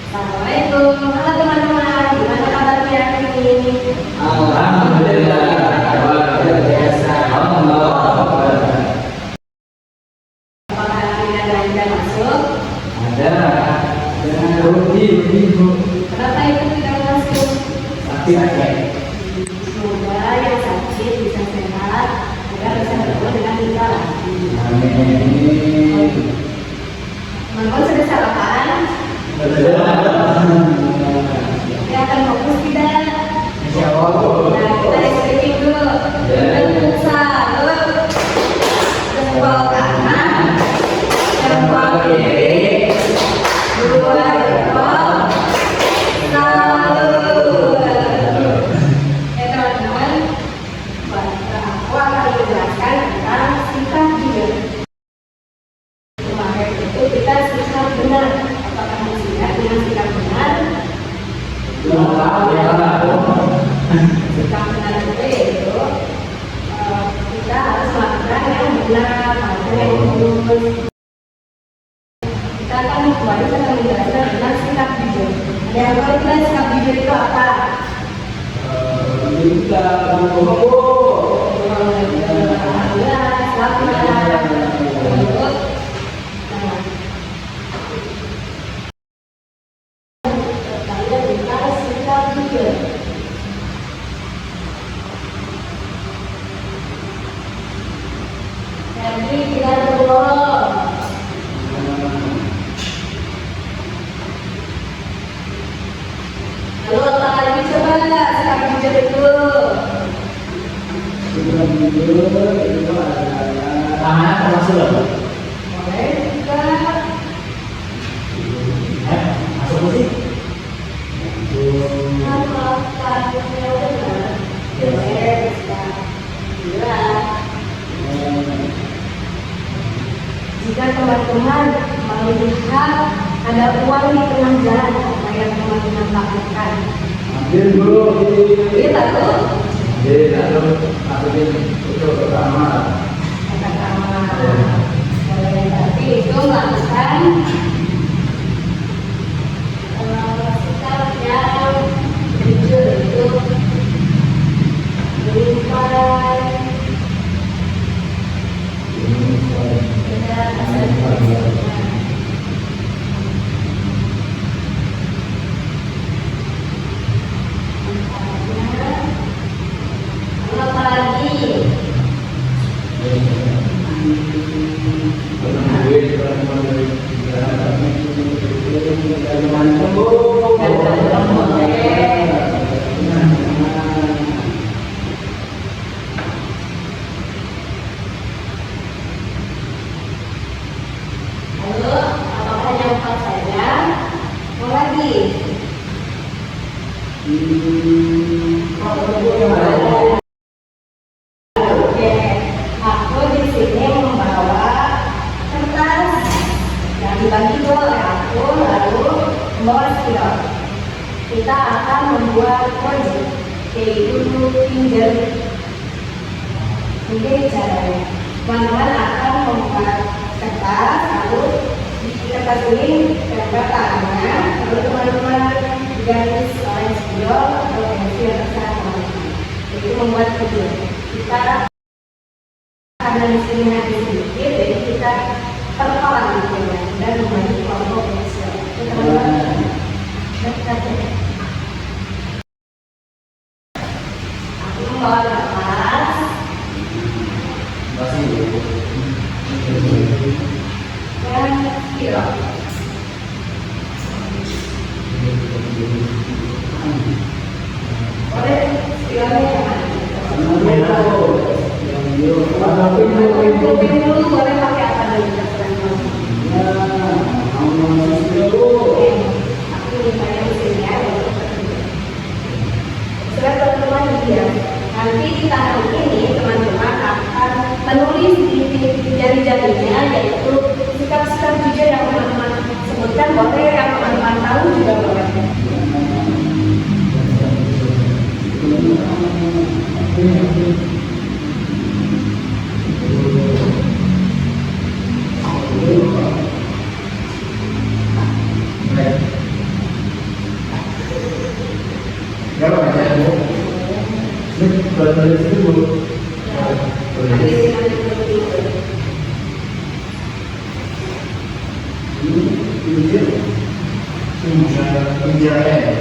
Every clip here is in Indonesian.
Assalamualaikum, halo teman-teman, gimana kabarnya hari ini? Alhamdulillah, kabar biasa. Alhamdulillah. Apakah hari ini ada yang masuk? Ada, dengan rutin. Kenapa itu tidak masuk? Sakit. Semoga yang sakit bisa sehat, agar bisa bertemu dengan kita lagi. Amin. Teman-teman sudah sarapan? Ya akan fokus tidak? Insya Allah. Nah, kita stretching dulu. Satu, jempol kanan, jempol kiri, dua jempol, satu. Ya teman-teman, aku akan menjelaskan tentang sikap jujur. Kemarin itu kita sikap benar. Apakah ingat dengan sikap benar? Sikap benar itu yaitu kita harus melakukan yang benar, melakukan yang lurus. Kita akan kembali akan menjelaskan tentang sikap jujur. Ada yang tahu tidak sikap jujur itu apa? Kita Alhamdulillah, selamat. Kalian bicara sikap jujur. Jadi tidak berbohong. Lalu apa lagi coba sikap jujur itu? tangan termasuk loh. Boleh juga. Masuk musik. Kalau kasusnya udah benar, boleh bisa. Gila. Jika teman-teman melihat ada uang di tengah jalan, apa yang teman-teman lakukan? Ambil dulu. Iya tahu? Jadi lalu masukin itu pertama. Pertama, boleh tapi itu melakukan sikap yang jujur itu menyimpan dengan asal. Apa lagi? Lalu apakah hanya empat saja? Mau lagi? Oke, aku di sini membawa kertas yang dibagi dua oleh aku, lalu membawa spidol. Kita akan membuat proyek, yaitu pinjam. Mungkin caranya, teman-teman akan membuat kertas, lalu di kertas ini tempel tangannya, lalu teman-teman garis oleh spidol atau pensil yang terserah teman-teman. Yaitu membuat proyek. Kita karena di sini hanya sedikit, jadi kita perpala gitu ya, dan membagi kelompok pensil. Teman-teman, dekat ya. Aku membawa kertas. Dan spidol. Boleh spidolnya yang mana? Kuping dulu boleh pakai apa dulu? Aku misalnya di sini ya. Sudah teman-teman ya. Nanti di tangan ini teman-teman akan menulis di jari-jarinya, yaitu sikap-sikap jujur yang teman-teman sebutkan, boleh yang teman-teman tahu juga boleh. Injilnya.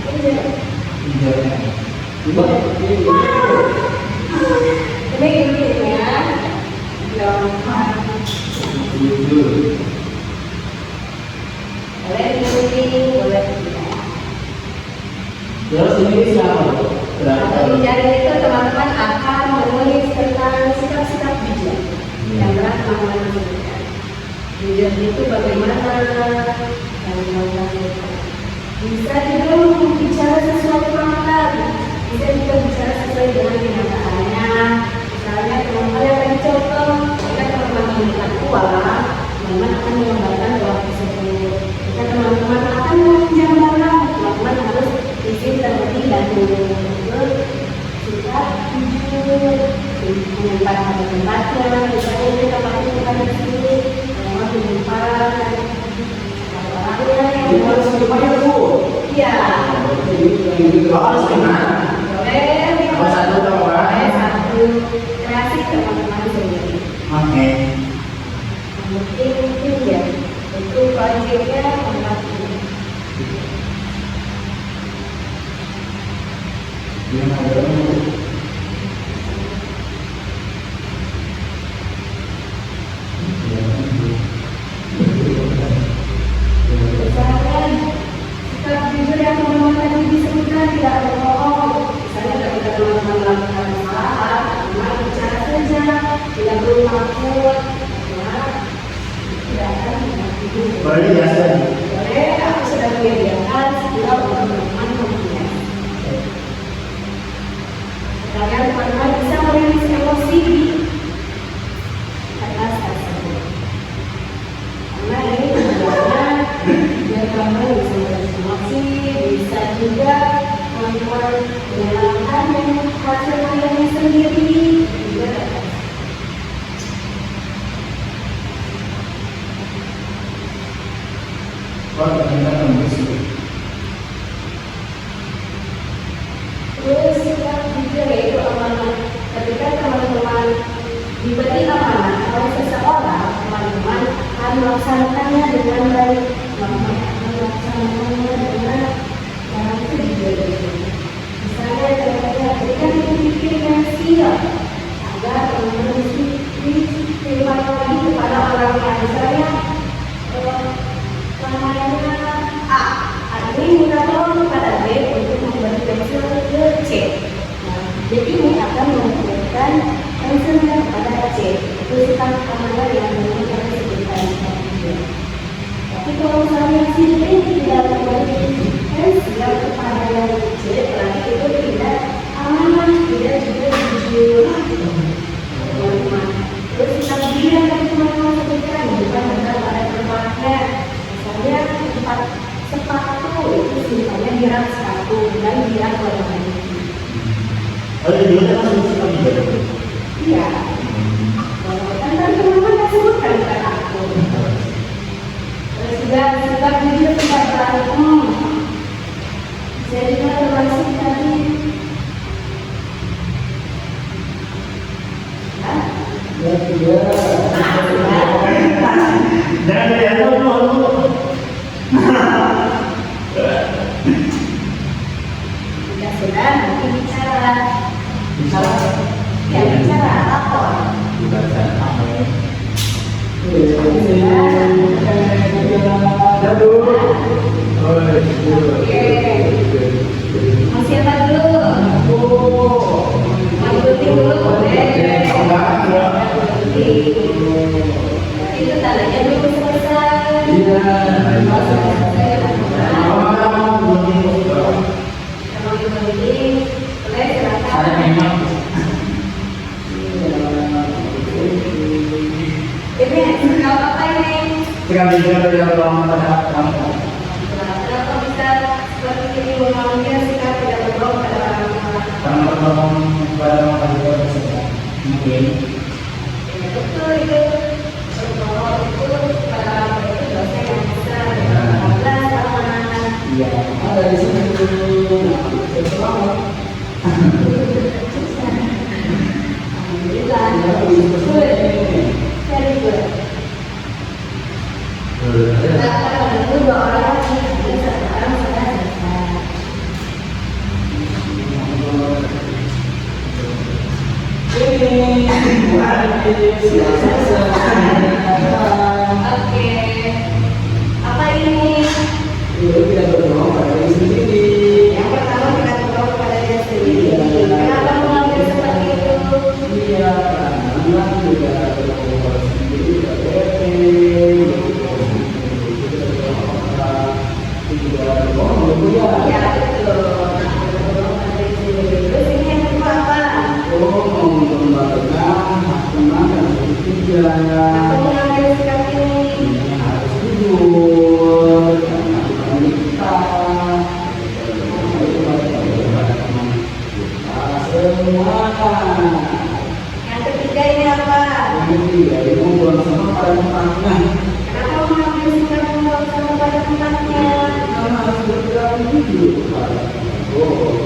Ini Injilnya. gulingnya. Gampang. Boleh diguling, boleh tidak. Terus ini siapa? Kalau jadi itu teman-teman akan menulis tentang sikap-sikap bijak yang berat teman-teman sebutkan. Bijak itu bagaimana dan bisa juga bicara sesuai fakta, bisa juga bicara sesuai dengan kenyataannya. Misalnya teman-teman yang tadi contoh, jika teman-teman meminta uang, teman-teman akan mengembalikan uang tersebut. Jika teman-teman akan meminjam barang, teman-teman harus izin terlebih dahulu. Sikap jujur, menyimpan pada tempatnya, misalnya kita pakai tempat di sini, memang menyimpan barangnya yang harus dipakai bu. Iya. Harus gimana? Boleh. Apa satu dong, Pak? Satu kreatif teman-teman sendiri. Oke. Mungkin ya, itu proyeknya tempat ini. Gimana dong? Misalkan sikap jujur yang teman-teman tadi disebutkan tidak berbohong. Misalnya ketika teman-teman melakukan kesalahan, teman bicara saja, tidak perlu takut, tidak akan jujur. Boleh dijelaskan? Boleh, aku sudah menyediakan sebuah untuk teman-teman mempunyai. Kalian teman-teman bisa merilis emosi di atas tersebut. Karena ini tujuannya biar teman-teman bisa merilis emosi, bisa juga teman-teman menyalahkan hasil kalian sendiri juga dapat. Kalau ternyata kondisi. Terus sikap jujur yaitu amanah. Ketika teman-teman diberi amanah oleh seseorang, teman-teman harus melaksanakannya dengan baik, melaksanakannya dengan cara itu jujur. Misalnya ketika dipikirnya siap agar teman-teman diterima lagi kepada orang yang misalnya namanya A. Ini minta tolong kepada B untuk memberi pensil ke C. Nah, B ini akan memberikan pensilnya kepada C. Itu sikap amanah yang kita sebutkan. Tapi kalau misalnya si B tidak memberi pensil kepada yang C, berarti itu tidak amanah, tidak juga jujur. Terus sikap jujur yang tadi teman-teman sebutkan bukan benar pada tempatnya. Misalnya tempat sepatu itu simpannya di rak sepatu dan di rak warna putih. Oh, jadi kita masuk sikap jujur. Iya. Kan tadi teman-teman kan sebutkan bukan aku. Terus juga sikap jujur tempat berantem. Saya juga termasuk tadi. Jangan lihat dulu. Sudah nanti bicara. Bicara. Ya bicara lapor. Aduh. Mau siapa dulu? Mau gunting dulu boleh. Itu tandanya belum selesai. Iya. Kalau digunting, boleh silakan. Ada memang. Ini sikap apa ini? Sikap jujur yang berlaku pada kamu. Kenapa bisa seperti ini memangnya sikap tidak berbohong pada orang tua? Karena berbohong pada orang tua tersebut. Mungkin. Ya betul itu. Berbohong itu pada orang tua itu dosa yang besar. Allah amanah. Iya. Ada di sini dulu. Selamat. Alhamdulillah. Good. Very good. Kita akan menunggu 2 orang lagi. Sekarang sudah Kenapa mengambil sikap ini? Ini harus jujur, jangan menikah. Semua. Yang ketiga ini apa? Yang ketiga, ibu buang sama pada tempatnya. Kenapa mengambil sikap membuang sampah pada tempatnya? Karena harus bergerak jujur kepada oh.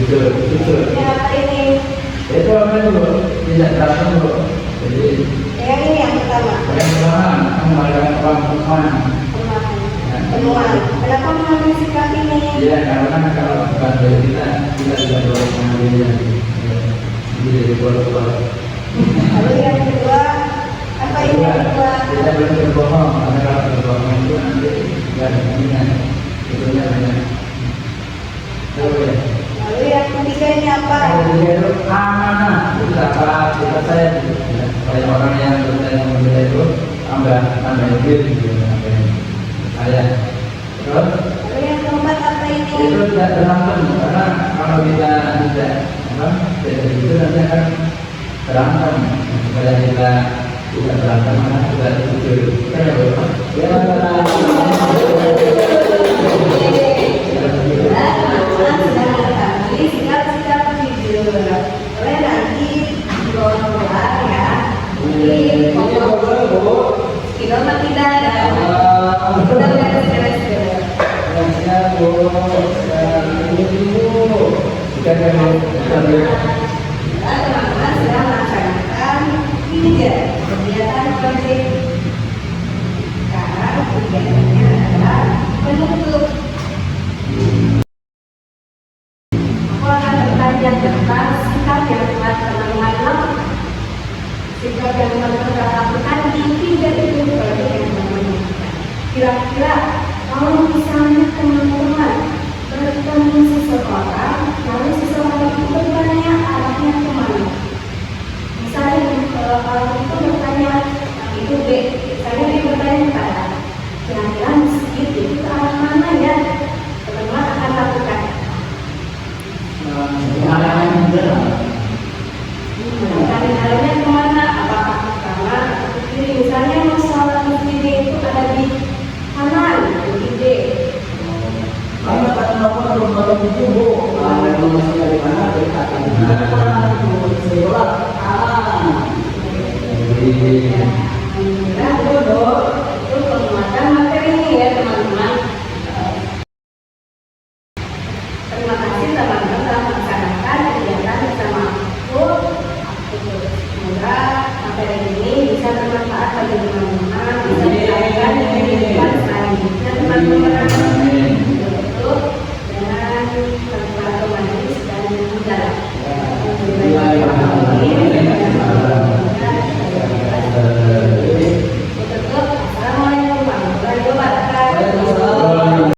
Good. Ini apa ini? Itu apa itu? Tidak terasa dulu. Jadi Yang ini yang pertama. yang pertama kamu mengadakan perumahan. Penuhan. Kenapa mengambil sikap ini? Ya karena kalau bukan dari kita tidak boleh mengambilnya. Jadi dari keluar. Lalu yang kedua, apa ini yang kedua? Tidak boleh berbohong. Karena kalau berbohong itu nanti tidak ada gunanya. Itu namanya. Lalu yang ketiga ini apa? Dia itu amanah. Itu apa? Kita saya oleh orang yang bertanya membela itu tambah lebih gitu saya. Terus Lalu yang keempat apa ini? itu tidak berantem karena kalau kita tidak tidak itu nanti akan berantem. Supaya kita tidak berantem karena kita jujur. Kita ya bapak. Sikap-sikap jujur. Boleh nanti dibawa keluar ya. Jadi kita tidak ada. Kita beres-beres dulu. Teman-teman sedang melaksanakan kegiatan project. Sekarang kegiatannya adalah penutup. Aku akan bertanya tentang sikap yang telah teman-teman lakukan. Sikap yang teman-teman telah lakukan di 3 titik project yang teman-teman lakukan. Kira-kira kalau misalnya teman-teman bertemu seseorang, lalu seseorang itu bertanya arahnya kemana? Misalnya orang itu bertanya itu B, saya dia bertanya kepada kira-kira masjid itu ke arah mana ya? Teman-teman akan lakukan. Arahnya kemana? Apakah ke kanan atau ke kiri? Misalnya masalah masjid itu ada di kanan, di D. Karena kata apa kalau itu bu, kalau masih dari mana dari kata sebelah kanan. Nah, itu penguatan materi ini ya teman-teman. Terima kasih teman-teman telah melaksanakan kegiatan bersama aku. Semoga materi ini bisa bermanfaat bagi teman-teman, bisa dilakukan di kehidupan selanjutnya teman-teman.